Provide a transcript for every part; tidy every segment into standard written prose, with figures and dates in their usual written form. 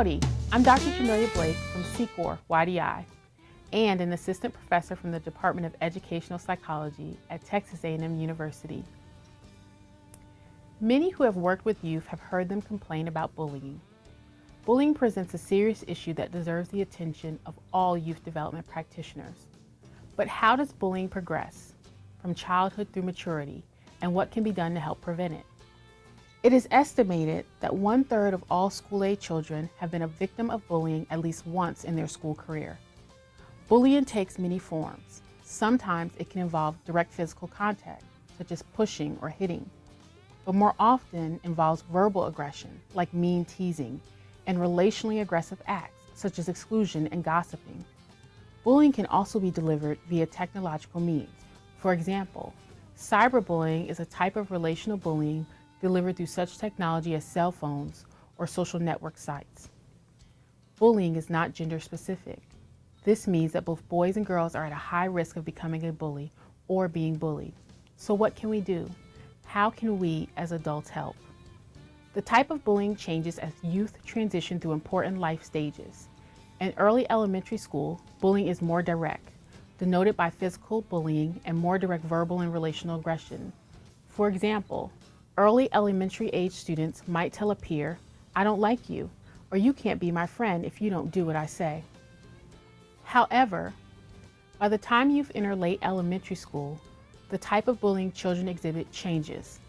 Howdy, I'm Dr. Jamelia Blake from Secor YDI and an assistant professor from the Department of Educational Psychology at Texas A&M University. Many who have worked with youth have heard them complain about bullying. Bullying presents a serious issue that deserves the attention of all youth development practitioners. But how does bullying progress from childhood through maturity, and what can be done to help prevent it? It is estimated that 1/3 of all school-age children have been a victim of bullying at least once in their school career. Bullying takes many forms. Sometimes it can involve direct physical contact, such as pushing or hitting, but more often involves verbal aggression, like mean teasing, and relationally aggressive acts, such as exclusion and gossiping. Bullying can also be delivered via technological means. For example, cyberbullying is a type of relational bullying delivered through such technology as cell phones or social network sites. Bullying is not gender specific. This means that both boys and girls are at a high risk of becoming a bully or being bullied. So what can we do? How can we as adults help? The type of bullying changes as youth transition through important life stages. In early elementary school, bullying is more direct, denoted by physical bullying and more direct verbal and relational aggression. For example, early elementary age students might tell a peer, "I don't like you," or "You can't be my friend if you don't do what I say." However, by the time youth enter late elementary school, the type of bullying children exhibit changes.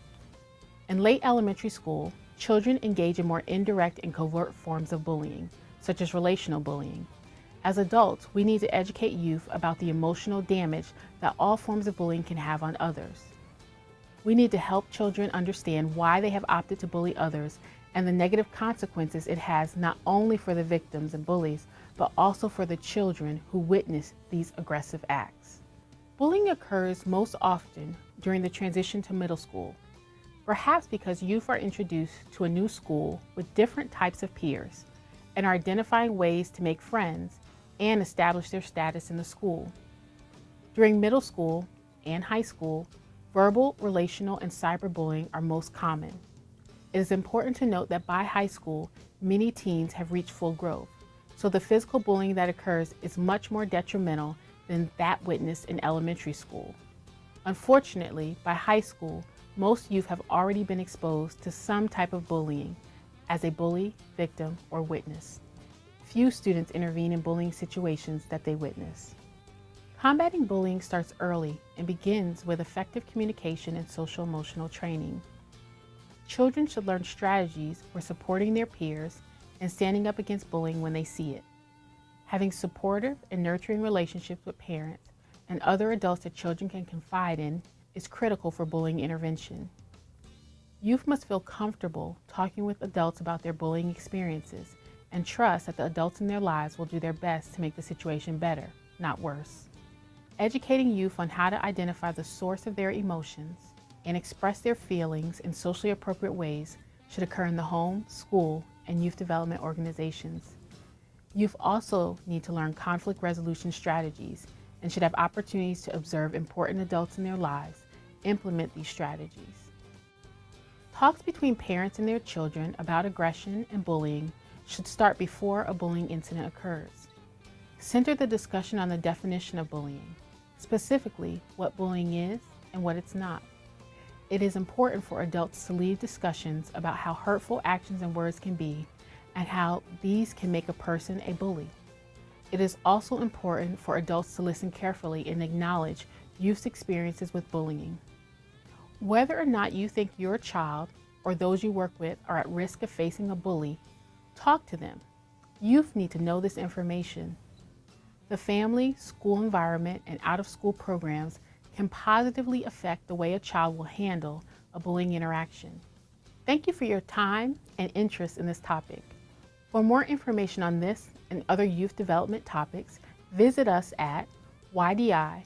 In late elementary school, children engage in more indirect and covert forms of bullying, such as relational bullying. As adults, we need to educate youth about the emotional damage that all forms of bullying can have on others. We need to help children understand why they have opted to bully others and the negative consequences it has not only for the victims and bullies, but also for the children who witness these aggressive acts. Bullying occurs most often during the transition to middle school, perhaps because youth are introduced to a new school with different types of peers and are identifying ways to make friends and establish their status in the school. During middle school and high school, verbal, relational, and cyberbullying are most common. It is important to note that by high school, many teens have reached full growth, so the physical bullying that occurs is much more detrimental than that witnessed in elementary school. Unfortunately, by high school, most youth have already been exposed to some type of bullying as a bully, victim, or witness. Few students intervene in bullying situations that they witness. Combating bullying starts early and begins with effective communication and social-emotional training. Children should learn strategies for supporting their peers and standing up against bullying when they see it. Having supportive and nurturing relationships with parents and other adults that children can confide in is critical for bullying intervention. Youth must feel comfortable talking with adults about their bullying experiences and trust that the adults in their lives will do their best to make the situation better, not worse. Educating youth on how to identify the source of their emotions and express their feelings in socially appropriate ways should occur in the home, school, and youth development organizations. Youth also need to learn conflict resolution strategies and should have opportunities to observe important adults in their lives, implement these strategies. Talks between parents and their children about aggression and bullying should start before a bullying incident occurs. Center the discussion on the definition of bullying, specifically what bullying is and what it's not. It is important for adults to lead discussions about how hurtful actions and words can be and how these can make a person a bully. It is also important for adults to listen carefully and acknowledge youth's experiences with bullying. Whether or not you think your child or those you work with are at risk of facing a bully, talk to them. Youth need to know this information. The family, school environment, and out-of-school programs can positively affect the way a child will handle a bullying interaction. Thank you for your time and interest in this topic. For more information on this and other youth development topics, visit us at ydi.tamu.edu.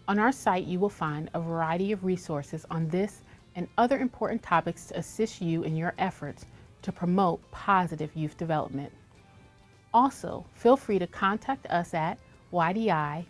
On our site, you will find a variety of resources on this and other important topics to assist you in your efforts to promote positive youth development. Also, feel free to contact us at ydi@ag.tamu.edu.